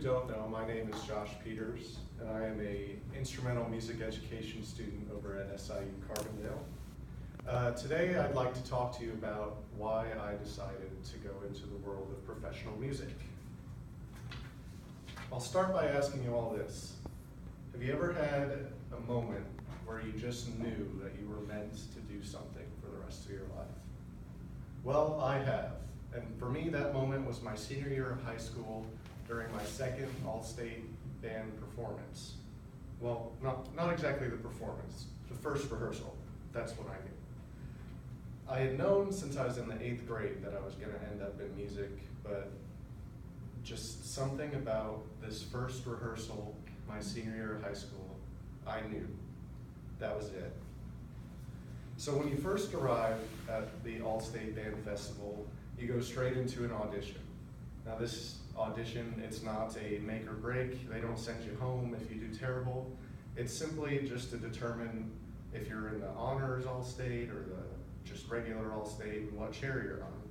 don't know, my name is Josh Peters, and I am a instrumental music education student over at SIU Carbondale. Today I'd like to talk to you about why I decided to go into the world of professional music. I'll start by asking you all this. Have you ever had a moment where you just knew that you were meant to do something for the rest of your life? Well, I have. And for me, that moment was my senior year of high school during my second All-State band performance. Well, not exactly the performance, the first rehearsal. That's what I knew. I had known since I was in the 8th grade that I was gonna end up in music, but just something about this first rehearsal, my senior year of high school, I knew. That was it. So when you first arrive at the All-State Band Festival, you go straight into an audition. Now this audition, it's not a make or break. They don't send you home if you do terrible. It's simply just to determine if you're in the honors All-State or the just regular All-State and what chair you're on.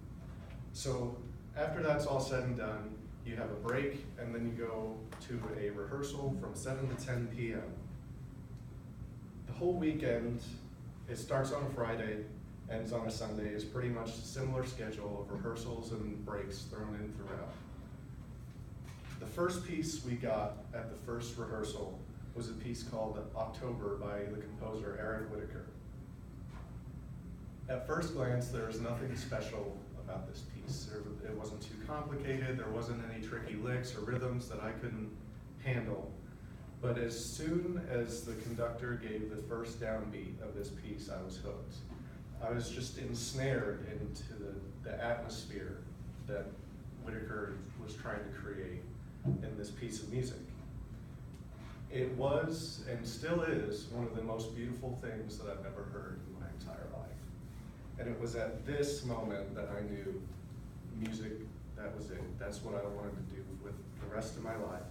So after that's all said and done, you have a break and then you go to a rehearsal from 7 to 10 p.m. The whole weekend, it starts on a Friday, ends on a Sunday, is pretty much a similar schedule of rehearsals and breaks thrown in throughout. The first piece we got at the first rehearsal was a piece called October by the composer Aaron Whitaker. At first glance, there was nothing special about this piece. It wasn't too complicated, there wasn't any tricky licks or rhythms that I couldn't handle. But as soon as the conductor gave the first downbeat of this piece, I was hooked. I was just ensnared into the atmosphere that Whitaker was trying to create in this piece of music. It was, and still is, one of the most beautiful things that I've ever heard in my entire life. And it was at this moment that I knew music, that was it. That's what I wanted to do with the rest of my life.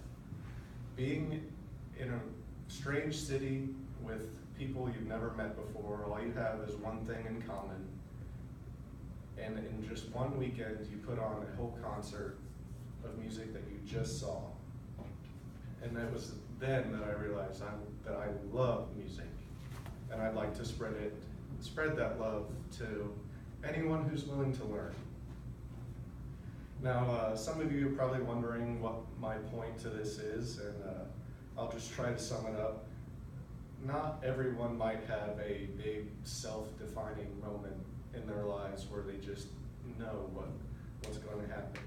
Being in a strange city with people you've never met before, all you have is one thing in common, and in just one weekend you put on a whole concert of music that you just saw. And it was then that I realized that I love music, and I'd like to spread that love to anyone who's willing to learn. Now, some of you are probably wondering what my point to this is, and I'll just try to sum it up. Not everyone might have a big self-defining moment in their lives where they just know what's going to happen.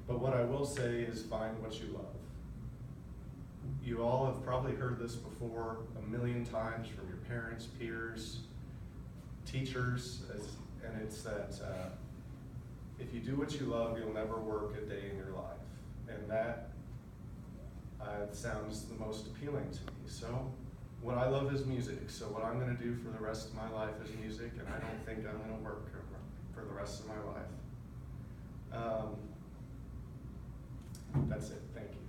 But what I will say is find what you love. You all have probably heard this before a million times from your parents, peers, teachers, and it's that if you do what you love, you'll never work a day in your life. And that sounds the most appealing to me. So what I love is music. So what I'm going to do for the rest of my life is music, and I don't think I'm going to work for the rest of my life. That's it. Thank you.